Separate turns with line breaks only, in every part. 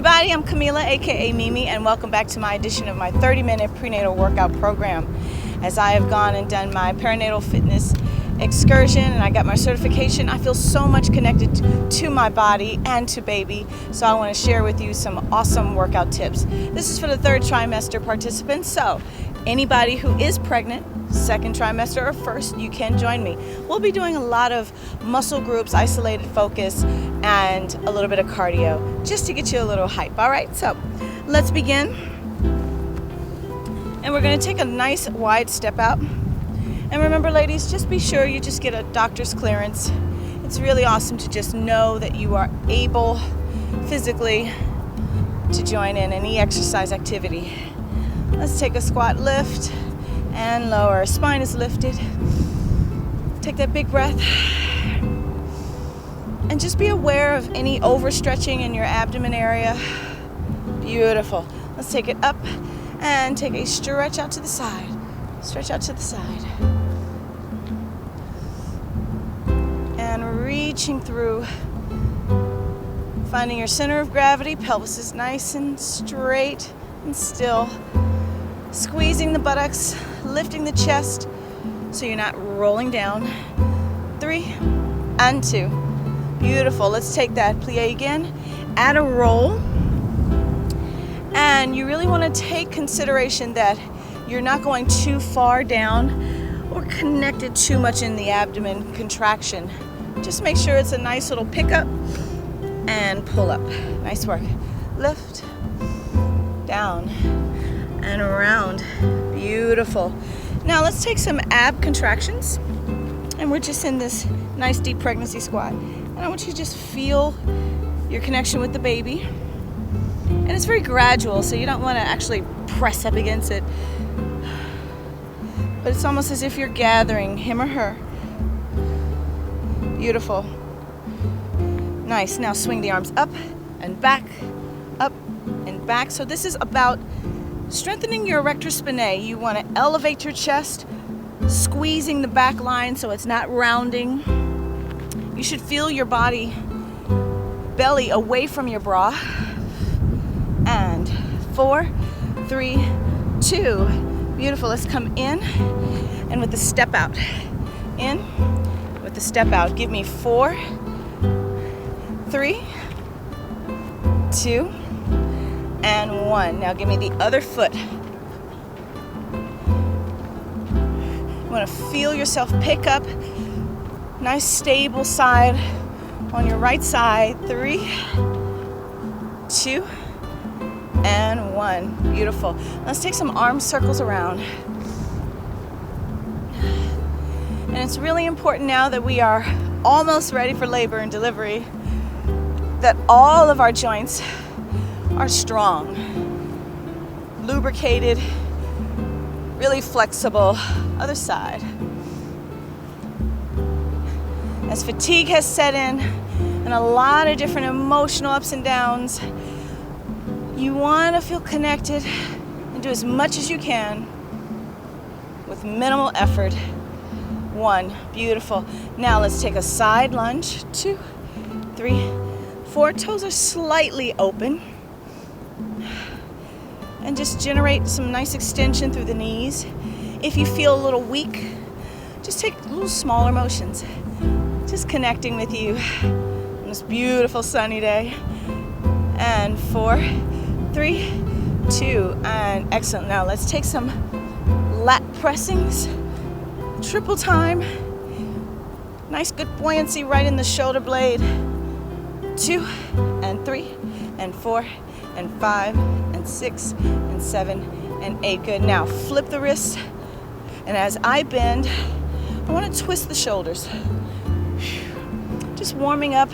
everybody, I'm Camila, aka Mimi, and welcome back to my edition of my 30-minute prenatal workout program. As I have gone and done my perinatal fitness excursion and I got my certification, I feel so much connected to my body and to baby, so I want to share with you some awesome workout tips. This is for the third trimester participants, so anybody who is pregnant, second trimester or first, you can join me. We'll be doing a lot of muscle groups, isolated focus, and a little bit of cardio just to get you a little hype. All right, so let's begin. And we're going to take a nice wide step out. And remember, ladies, just be sure you just get a doctor's clearance. It's really awesome to just know that you are able physically to join in any exercise activity. Let's take a squat lift and lower. Spine is lifted. Take that big breath. And just be aware of any overstretching in your abdomen area. Beautiful. Let's take it up and take a stretch out to the side. Stretch out to the side. And reaching through. Finding your center of gravity. Pelvis is nice and straight and still. Squeezing the buttocks, lifting the chest so you're not rolling down. 3 and 2. Beautiful. Let's take that plie again. Add a roll. And you really want to take consideration that you're not going too far down or connected too much in the abdomen contraction. Just make sure it's a nice little pickup and pull up. Nice work. Lift, down, and around. Beautiful. Now let's take some ab contractions. And we're just in this nice deep pregnancy squat. And I want you to just feel your connection with the baby. And it's very gradual, so you don't want to actually press up against it. But it's almost as if you're gathering him or her. Beautiful. Nice. Now swing the arms up and back, up and back. So this is about strengthening your erector spinae. You want to elevate your chest, squeezing the back line so it's not rounding. You should feel your body, belly away from your bra. And 4, 3, 2. Beautiful. Let's come in and with the step out. In with the step out. Give me 4, 3, 2, and 1. Now give me the other foot. You want to feel yourself pick up. Nice stable side on your right side. 3, 2, and 1. Beautiful. Let's take some arm circles around. And it's really important now that we are almost ready for labor and delivery that all of our joints are strong, lubricated, really flexible. Other side. As fatigue has set in and a lot of different emotional ups and downs, you want to feel connected and do as much as you can with minimal effort. 1. Beautiful. Now let's take a side lunge. 2, 3, 4. Toes are slightly open. And just generate some nice extension through the knees. If you feel a little weak, just take little smaller motions. Just connecting with you on this beautiful sunny day. And 4, 3, 2, and excellent. Now let's take some lat pressings. Triple time. Nice good buoyancy right in the shoulder blade. 2, and 3, and 4, and 5, and 6, and 7, and 8. Good. Now flip the wrists. And as I bend, I want to twist the shoulders. Just warming up.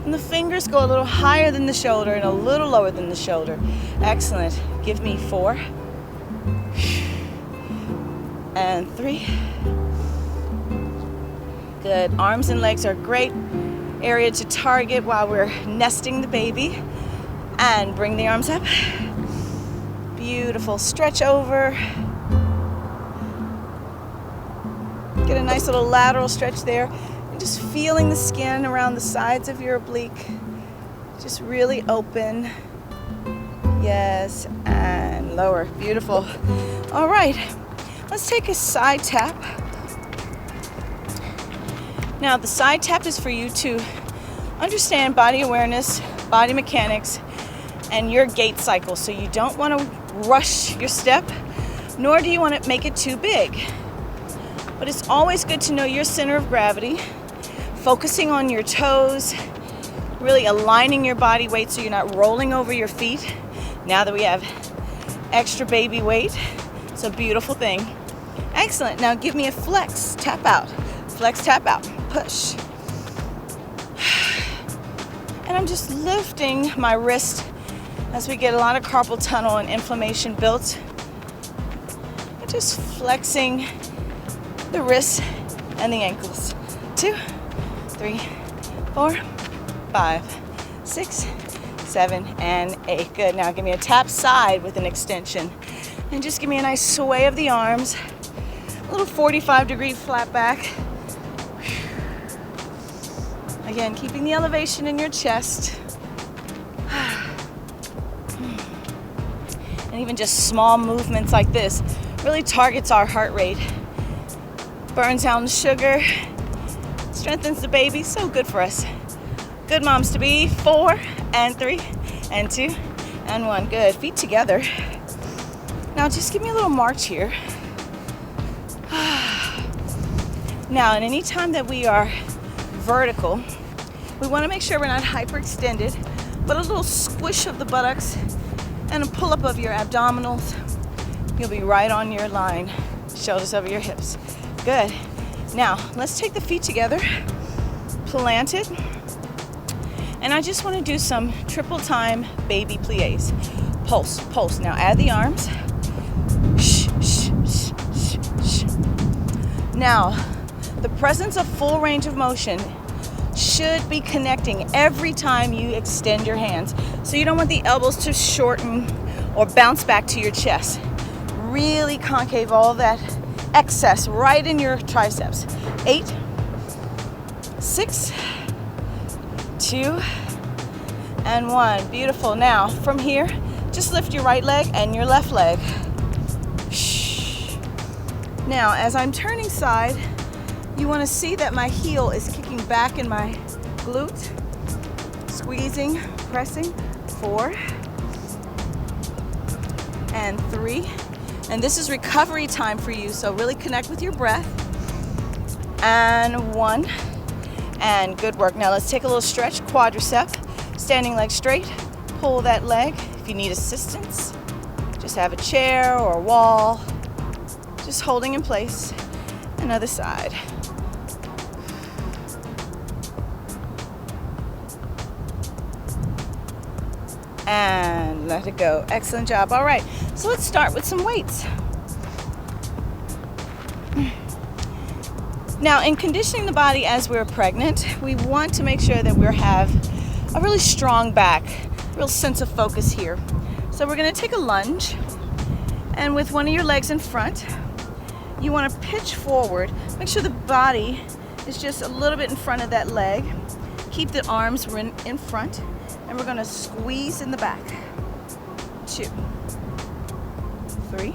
And the fingers go a little higher than the shoulder and a little lower than the shoulder. Excellent. Give me 4. And 3. Good. Arms and legs are a great area to target while we're nesting the baby. And bring the arms up. Beautiful. Stretch over. Get a nice little lateral stretch there. And just feeling the skin around the sides of your oblique. Just really open. Yes, and lower. Beautiful. All right, let's take a side tap. Now, the side tap is for you to understand body awareness, body mechanics, and your gait cycle. So you don't want to rush your step, nor do you want to make it too big. But it's always good to know your center of gravity, focusing on your toes, really aligning your body weight so you're not rolling over your feet. Now that we have extra baby weight, it's a beautiful thing. Excellent. Now give me a flex, tap out. Flex, tap out, push. And I'm just lifting my wrist as we get a lot of carpal tunnel and inflammation built. And just flexing the wrists and the ankles. 2, 3, 4, 5, 6, 7, and 8. Good. Now give me a tap side with an extension. And just give me a nice sway of the arms. A little 45-degree flat back. Again, keeping the elevation in your chest. And even just small movements like this really targets our heart rate. Burns down the sugar, strengthens the baby, so good for us. Good moms to be. 4 and 3 and 2 and 1. Good. Feet together. Now just give me a little march here. Now, at any time that we are vertical, we want to make sure we're not hyperextended, but a little squish of the buttocks and a pull up of your abdominals. You'll be right on your line. Shoulders over your hips. Good. Now, let's take the feet together, plant it, and I just want to do some triple time baby plies. Pulse, pulse. Now add the arms. Now, the presence of full range of motion should be connecting every time you extend your hands. So you don't want the elbows to shorten or bounce back to your chest. Really concave all that excess right in your triceps. 8, 6, 2, and 1. Beautiful. Now, from here, just lift your right leg and your left leg. Now, as I'm turning side, you want to see that my heel is kicking back in my glute, squeezing, pressing. 4 and 3. And this is recovery time for you, so really connect with your breath. And 1. And good work. Now let's take a little stretch, quadricep, standing leg straight. Pull that leg. If you need assistance, just have a chair or a wall. Just holding in place. Another side. And let it go. Excellent job. All right, so let's start with some weights. Now, in conditioning the body as we're pregnant, we want to make sure that we have a really strong back, real sense of focus here. So we're going to take a lunge, and with one of your legs in front, you want to pitch forward. Make sure the body is just a little bit in front of that leg. Keep the arms in front. And we're going to squeeze in the back. 2, 3,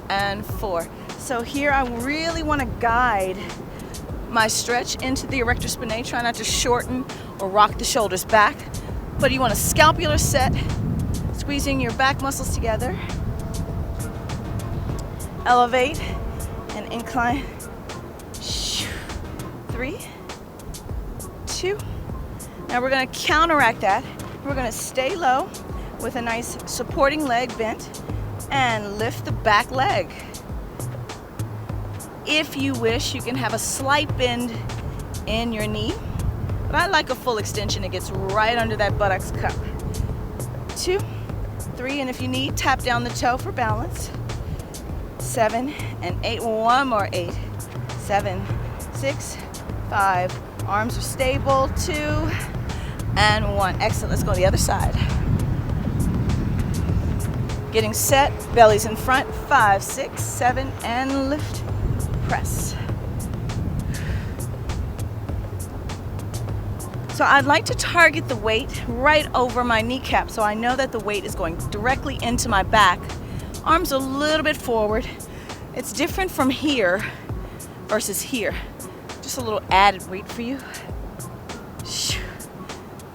and 4. So here I really want to guide my stretch into the erector spinae. Try not to shorten or rock the shoulders back. But you want a scapular set, squeezing your back muscles together. Elevate and incline. 3, 2. Now we're going to counteract that. We're going to stay low with a nice supporting leg bent and lift the back leg. If you wish, you can have a slight bend in your knee, but I like a full extension. It gets right under that buttocks cup. 2, 3, and if you need, tap down the toe for balance. 7 and 8. One more. 8, 7, 6, 5. Arms are stable. 2 and 1. Excellent. Let's go to the other side. Getting set. Belly's in front. 5, 6, 7, and lift. Press. So So I'd like to target the weight right over my kneecap so I know that the weight is going directly into my back. Arms a little bit forward. It's different from here versus here. Just a little added weight for you.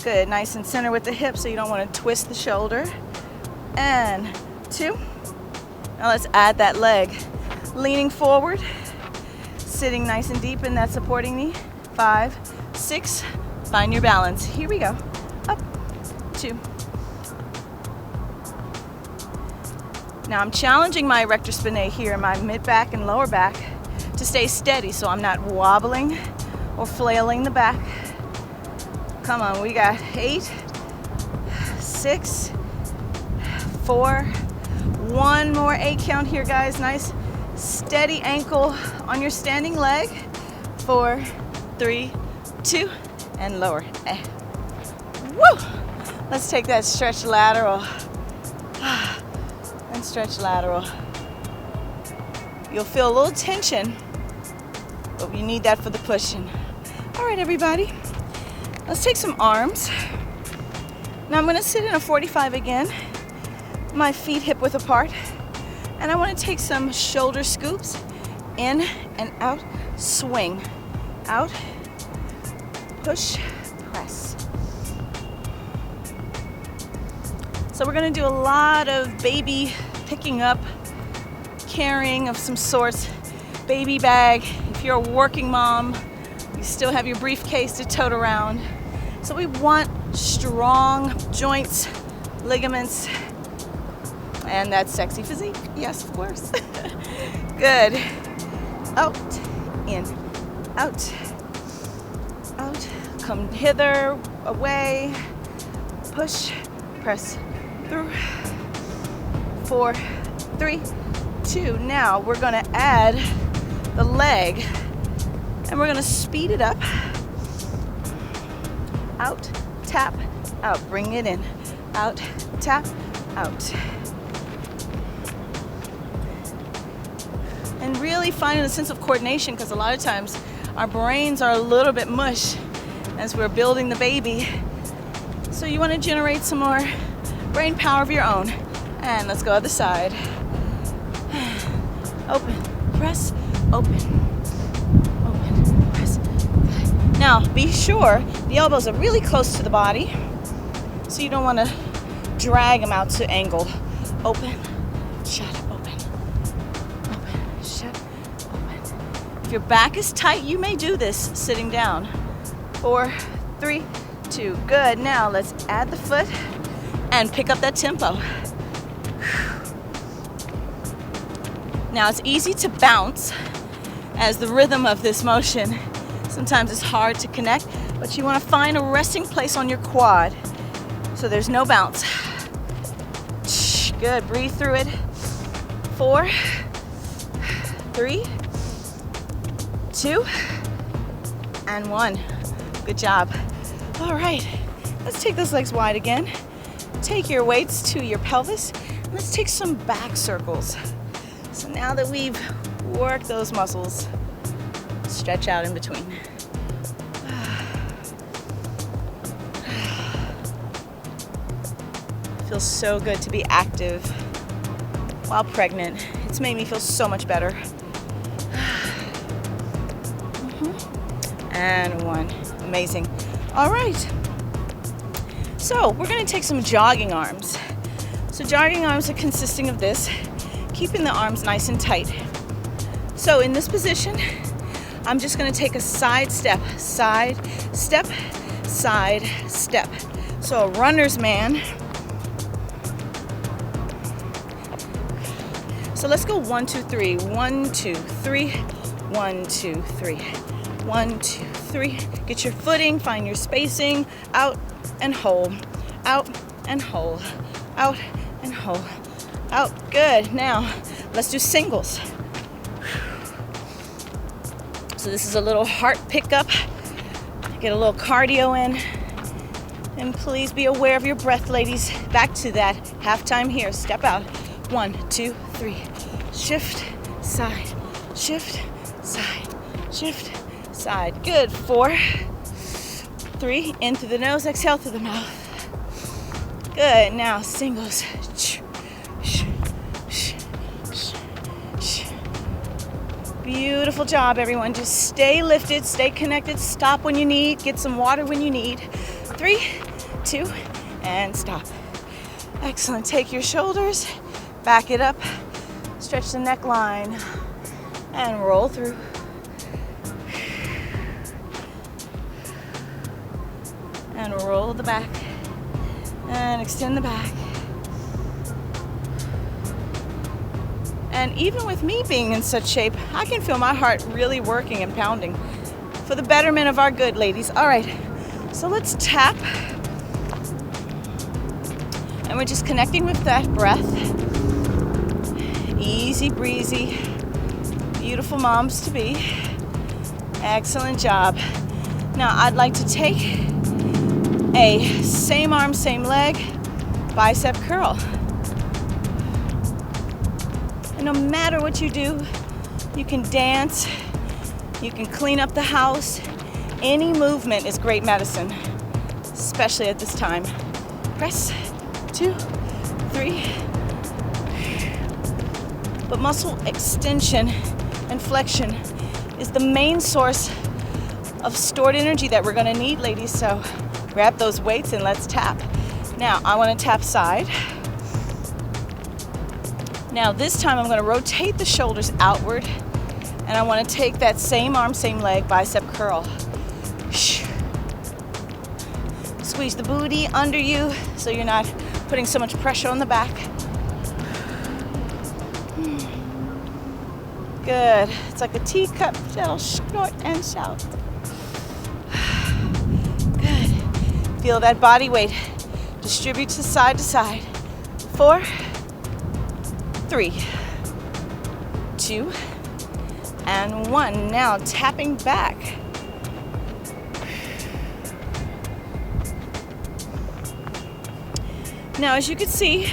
Good, nice and center with the hip so you don't want to twist the shoulder. And 2. Now let's add that leg. Leaning forward, sitting nice and deep in that supporting knee. 5, 6, find your balance. Here we go. Up, 2. Now I'm challenging my erector spinae here in my mid back and lower back to stay steady so I'm not wobbling or flailing the back. Come on, we got 8, 6, 4, 1 more 8 count here, guys. Nice steady ankle on your standing leg. 4, 3, 2, and lower. Woo! Let's take that stretch lateral. And stretch lateral. You'll feel a little tension, but you need that for the pushing. All right, everybody. Let's take some arms. Now I'm going to sit in a 45 again. My feet hip width apart. And I want to take some shoulder scoops. In and out. Swing. Out. Push. Press. So we're going to do a lot of baby picking up, carrying of some sorts. Baby bag. If you're a working mom, you still have your briefcase to tote around. So we want strong joints, ligaments, and that sexy physique. Yes, of course. Good. Out, in, out, out. Come hither, away. Push, press through. 4, 3, 2. Now we're going to add the leg, and we're going to speed it up. Out, tap, out. Bring it in. Out, tap, out. And really finding a sense of coordination, because a lot of times our brains are a little bit mush as we're building the baby. So you want to generate some more brain power of your own. And let's go other side. Open, press, open. Now, be sure the elbows are really close to the body, so you don't want to drag them out to angle. Open, shut, open, shut, open. If your back is tight, you may do this sitting down. 4, 3, 2. Good. Now let's add the foot and pick up that tempo. Now it's easy to bounce as the rhythm of this motion. Sometimes it's hard to connect, but you want to find a resting place on your quad so there's no bounce. Good, breathe through it. 4, 3, 2, and 1. Good job. All right, let's take those legs wide again. Take your weights to your pelvis. Let's take some back circles. So now that we've worked those muscles, stretch out in between. Feels so good to be active while pregnant. It's made me feel so much better. And 1. Amazing. All right. So we're going to take some jogging arms. So jogging arms are consisting of this, keeping the arms nice and tight. So in this position, I'm just going to take a side step, side step, side step. So a runner's man. So let's go 1, 2, 3. 1, 2, 3. 1, 2, 3. 1, 2, 3. Get your footing, find your spacing. Out and hold. Out and hold. Out and hold. Out. Good. Now let's do singles. So this is a little heart pickup. Get a little cardio in. And please be aware of your breath, ladies. Back to that halftime here. Step out. 1, 2, 3. Shift, side, shift, side, shift, side. Good. 4, 3, in through the nose, exhale through the mouth. Good, now singles. Beautiful job, everyone. Just stay lifted, stay connected, stop when you need, get some water when you need. 3, 2, and stop. Excellent. Take your shoulders, back it up, stretch the neckline, and roll through. And roll the back, and extend the back. And even with me being in such shape, I can feel my heart really working and pounding for the betterment of our good, ladies. All right, so let's tap. And we're just connecting with that breath. Easy breezy, beautiful moms to be. Excellent job. Now I'd like to take a same arm, same leg, bicep curl. And no matter what you do, you can dance, you can clean up the house. Any movement is great medicine, especially at this time. Press, 2, 3. But muscle extension and flexion is the main source of stored energy that we're gonna need, ladies. So grab those weights and let's tap. Now, I wanna tap side. Now this time I'm going to rotate the shoulders outward, and I want to take that same arm, same leg, bicep curl. Squeeze the booty under you so you're not putting so much pressure on the back. Good. It's like a teacup that'll snort and shout. Good. Feel that body weight distribute to side, 4, 3, 2, and 1. Now tapping back. Now as you can see,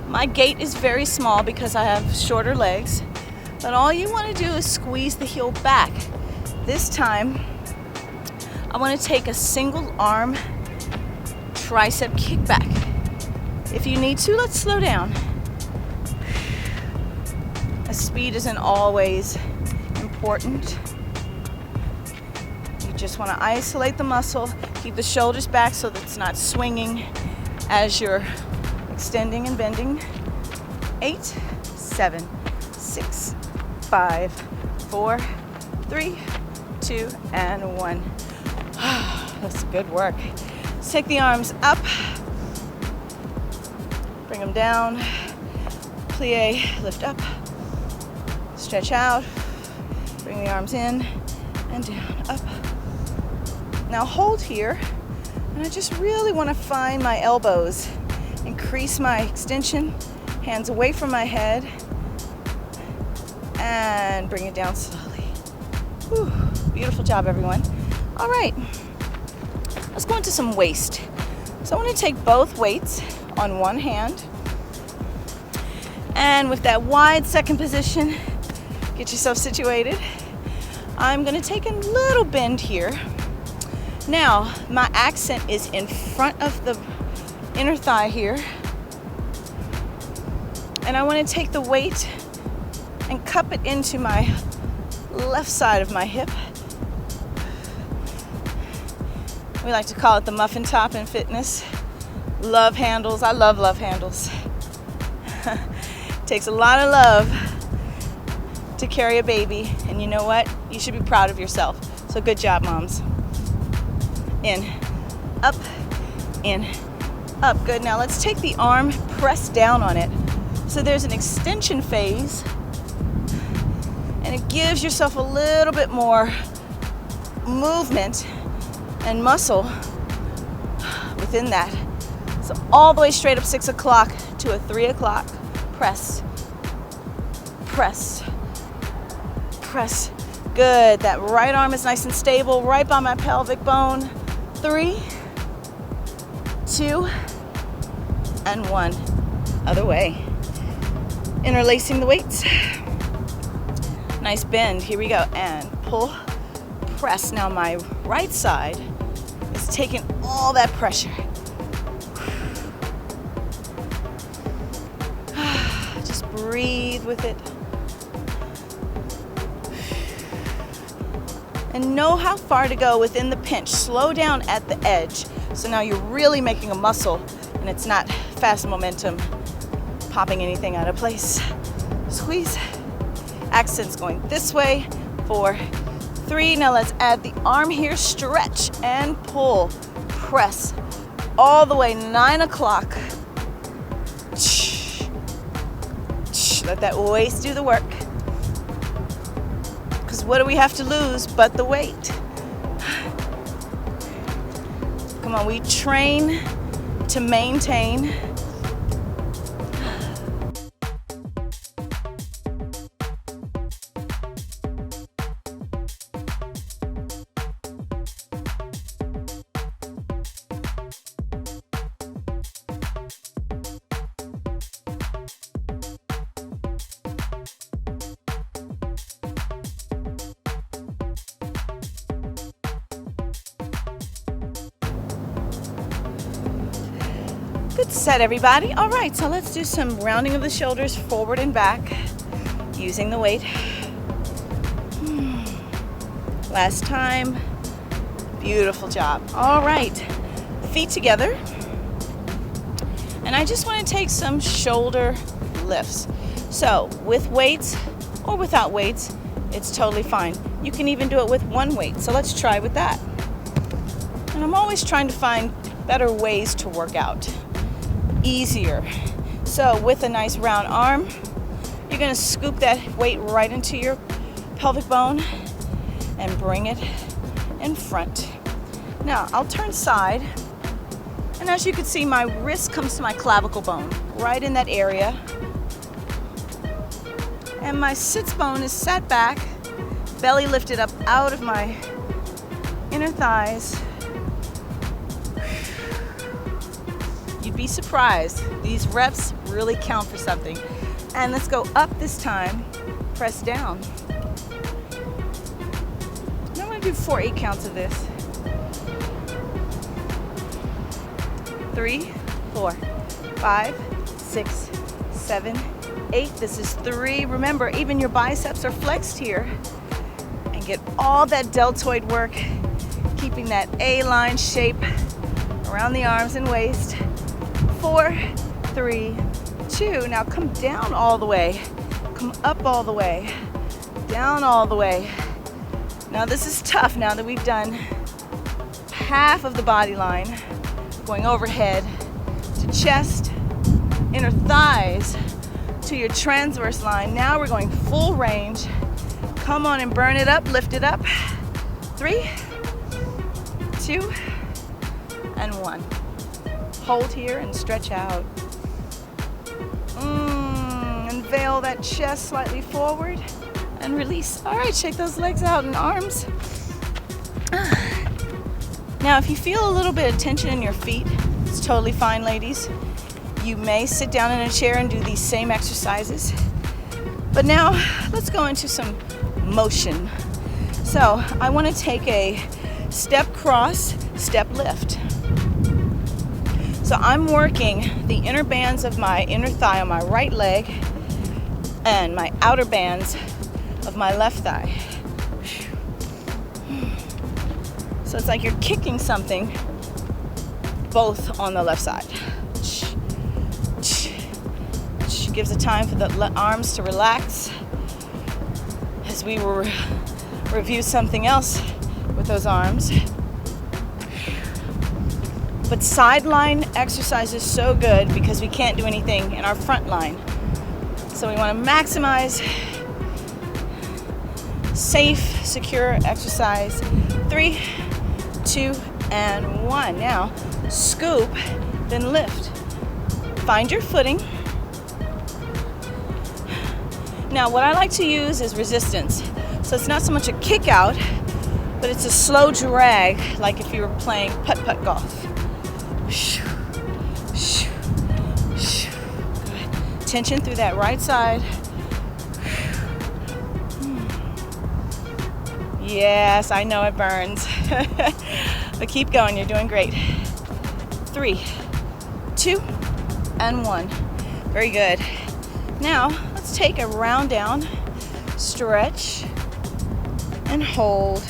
my gait is very small because I have shorter legs, but all you want to do is squeeze the heel back. This time, I want to take a single arm tricep kickback. If you need to, let's slow down. Speed isn't always important. You just want to isolate the muscle, keep the shoulders back so that it's not swinging as you're extending and bending. 8, 7, 6, 5, 4, 3, 2, and 1. That's good work. Let's take the arms up, bring them down, plie, lift up. Stretch out, bring the arms in and down, up. Now hold here, and I just really want to find my elbows, increase my extension, hands away from my head, and bring it down slowly. Whew. Beautiful job, everyone. All right, let's go into some waist. So I want to take both weights on one hand, and with that wide second position, get yourself situated. I'm gonna take a little bend here. Now, my accent is in front of the inner thigh here. And I wanna take the weight and cup it into my left side of my hip. We like to call it the muffin top in fitness. Love handles, I love handles. Takes a lot of love to carry a baby, and you know what? You should be proud of yourself. So good job, moms. In, up, good. Now let's take the arm, press down on it. So there's an extension phase, and it gives yourself a little bit more movement and muscle within that. So all the way straight up 6 o'clock to a 3 o'clock. Press, press, press. Good. That right arm is nice and stable right by my pelvic bone. 3, 2, and 1. Other way. Interlacing the weights. Nice bend. Here we go. And pull, press. Now my right side is Just taking all that pressure. Just breathe with it. And know how far to go within the pinch. Slow down at the edge. So now you're really making a muscle and it's not fast momentum popping anything out of place. Squeeze. Accents going this way. 4, 3. Now let's add the arm here. Stretch and pull. Press all the way. 9 o'clock. Let that waist do the work. Because what do we have to lose but the weight? Come on, we train to maintain. Good set, everybody. All right, so let's do some rounding of the shoulders forward and back using the weight. Last time. Beautiful job. All right, feet together. And I just want to take some shoulder lifts. So with weights or without weights, it's totally fine. You can even do it with one weight. So let's try with that. And I'm always trying to find better ways to work out. Easier. So with a nice round arm, you're going to scoop that weight right into your pelvic bone and bring it in front. Now I'll turn side, and as you can see, my wrist comes to my clavicle bone, right in that area. And my sits bone is set back, belly lifted up out of my inner thighs. You'd be surprised. These reps really count for something. And let's go up this time, press down. Now I'm gonna do 4 8 counts of this. 3, 4, 5, 6, 7, 8. This is 3. Remember, even your biceps are flexed here. And get all that deltoid work, keeping that A-line shape around the arms and waist. 4, 3, 2. Now come down all the way. Come up all the way. Down all the way. Now this is tough now that we've done half of the body line. Going overhead to chest, inner thighs, to your transverse line. Now we're going full range. Come on and burn it up, lift it up. 3, 2, and 1. Hold here and stretch out. Unveil that chest slightly forward and release. All right, shake those legs out and arms. Now, if you feel a little bit of tension in your feet, it's totally fine, ladies. You may sit down in a chair and do these same exercises. But now, let's go into some motion. So, I want to take a step cross, step lift. So I'm working the inner bands of my inner thigh on my right leg and my outer bands of my left thigh. So it's like you're kicking something both on the left side. Gives it time for the arms to relax as we will review something else with those arms. But sideline exercise is so good because we can't do anything in our front line. So we want to maximize safe, secure exercise. 3, 2, and 1. Now, scoop, then lift. Find your footing. Now, what I like to use is resistance. So it's not so much a kick out, but it's a slow drag, like if you were playing putt-putt golf. Good. Tension through that right side. Yes, I know it burns. But keep going, you're doing great. 3, 2, and 1. Very good. Now, let's take a round down, stretch, and hold.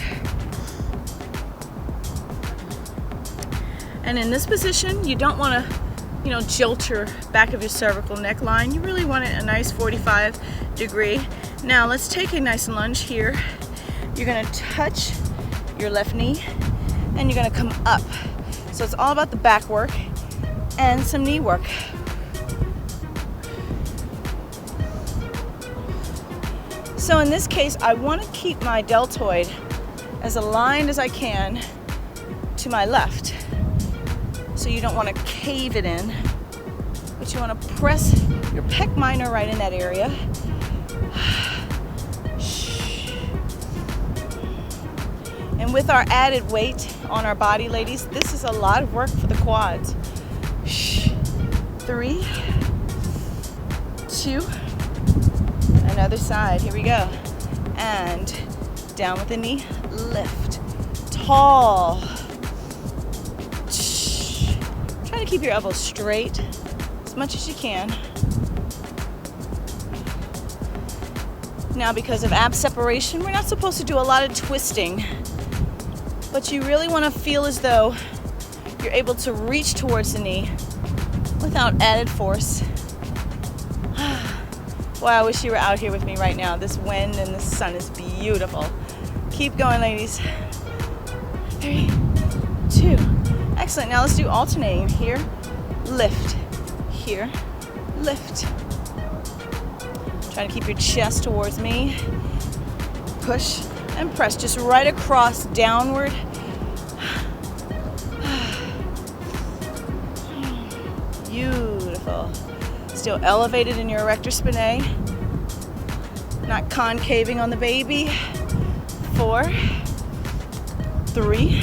And in this position, you don't want to, jilt your back of your cervical neckline. You really want it a nice 45 degree. Now, let's take a nice lunge here. You're going to touch your left knee, and you're going to come up. So it's all about the back work and some knee work. So in this case, I want to keep my deltoid as aligned as I can to my left. So you don't want to cave it in, but you want to press your pec minor right in that area. And with our added weight on our body, ladies, this is a lot of work for the quads. 3, 2, another side, here we go. And down with the knee, lift, tall. Try to keep your elbows straight as much as you can. Now, because of ab separation, we're not supposed to do a lot of twisting, but you really want to feel as though you're able to reach towards the knee without added force. Boy, I wish you were out here with me right now. This wind and the sun is beautiful. Keep going, ladies. 3, 2. Excellent. Now let's do alternating. Here, lift. Here, lift. Try to keep your chest towards me. Push and press just right across downward. Beautiful. Still elevated in your erector spinae. Not concaving on the baby. 4, 3,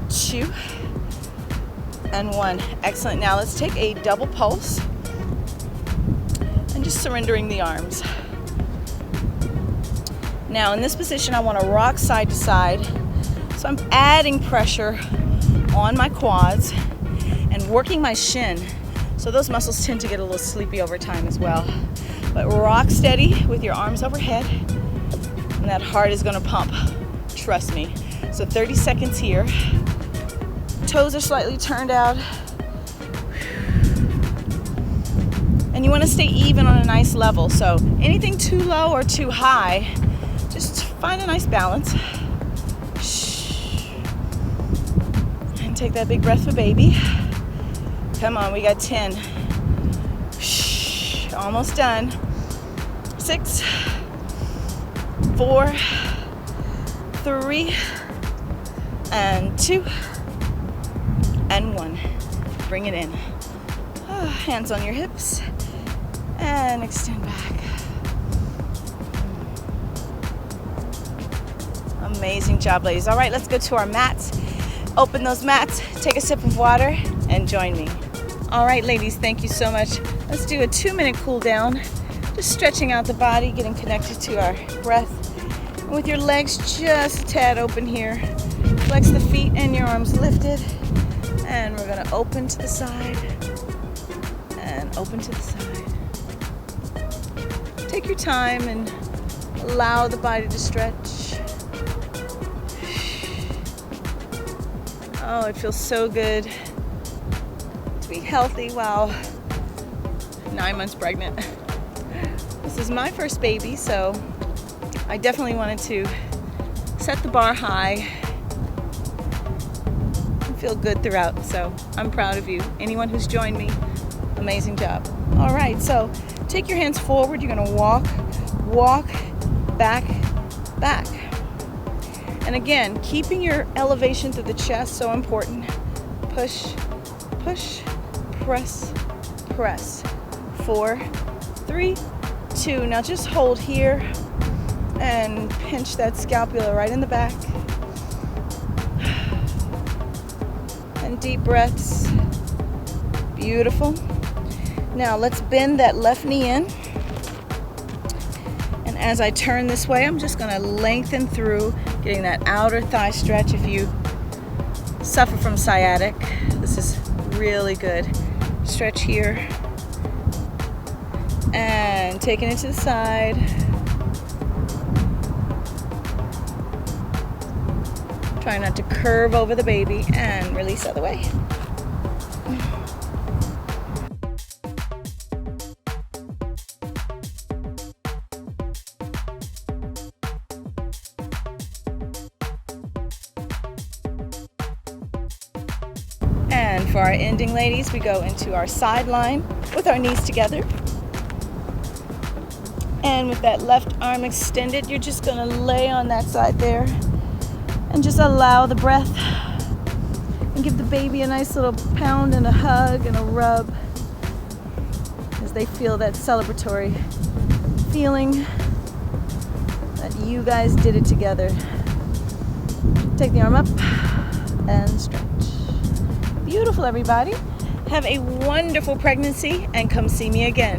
2, and 1. Excellent. Now let's take a double pulse and just surrendering the arms. Now in this position, I want to rock side to side. So I'm adding pressure on my quads and working my shin. So those muscles tend to get a little sleepy over time as well. But rock steady with your arms overhead, and that heart is going to pump. Trust me. So 30 seconds here. Toes are slightly turned out. And you want to stay even on a nice level. So anything too low or too high, just find a nice balance. And take that big breath for baby. Come on, we got 10. Almost done. 6, 4, 3, and 2, and 1. Bring it in. Hands on your hips, and extend back. Amazing job, ladies. All right, let's go to our mats. Open those mats, take a sip of water, and join me. All right, ladies, thank you so much. Let's do a 2-minute cool down. Just stretching out the body, getting connected to our breath. And with your legs just a tad open here, flex the feet and your arms lifted. And we're gonna open to the side and open to the side. Take your time and allow the body to stretch. Oh, it feels so good to be healthy while 9 months pregnant. This is my first baby, so I definitely wanted to set the bar high and feel good throughout. So I'm proud of you. Anyone who's joined me, amazing job. All right, so take your hands forward. You're gonna walk, back, back. And again, keeping your elevation through the chest, so important. Push, push, press, press. 4, 3, 2. Now just hold here and pinch that scapula right in the back. And deep breaths. Beautiful. Now let's bend that left knee in. And as I turn this way, I'm just going to lengthen through, getting that outer thigh stretch. If you suffer from sciatic, this is really good. Stretch here. And taking it to the side. Try not to curve over the baby and release out of the way. And for our ending, ladies, we go into our side line with our knees together. And with that left arm extended, you're just gonna lay on that side there and just allow the breath and give the baby a nice little pound and a hug and a rub as they feel that celebratory feeling that you guys did it together. Take the arm up and stretch. Beautiful, everybody. Have a wonderful pregnancy and come see me again.